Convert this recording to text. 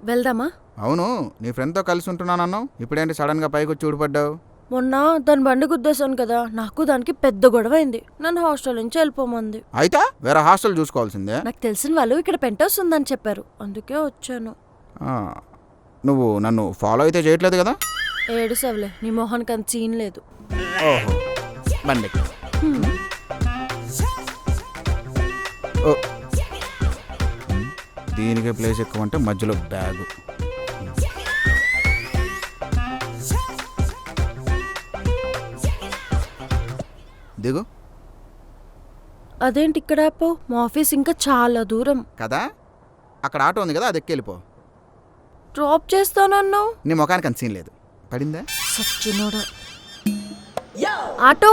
వెళ్దామా? అవును, నీ ఫ్రెండ్తో కలిసి ఉంటున్నానన్నావు, ఇప్పుడేంటి సడన్గా పైకి వచ్చి ఊడిపడ్డావు? మొన్న దాని బండి గుద్దేశాను కదా, నాకు దానికి పెద్ద గొడవ అయింది. నన్ను హాస్టల్ నుంచి వెళ్ళిపోమంది. అయితే వేరే హాస్టల్ చూసుకోవాల్సిందే. నాకు తెలిసిన వాళ్ళు ఇక్కడ పెంట్ హౌస్ ఉందని చెప్పారు, అందుకే వచ్చాను. నువ్వు నన్ను ఫాలో అయితే చేయట్లేదు కదా? ఏడుసవలే, నీ మొహానికి అంత సీన్ లేదు. ఓహో, బండి ఎక్కు. దీనికే ప్లేస్ ఎక్కువ అంటే మధ్యలో బ్యాగు. దిగు. అదేంటి ఇక్కడ ఆపో? మా ఆఫీస్ ఇంకా చాలా దూరం కదా, అక్కడ ఆటో ఉంది కదా, అది ఎక్కి వెళ్ళిపో. డ్రాప్ చేస్తానన్నావు. నీ ముఖానికి అంత సీన్ లేదు. పడిందా? సచ్చినోడా. ఆటో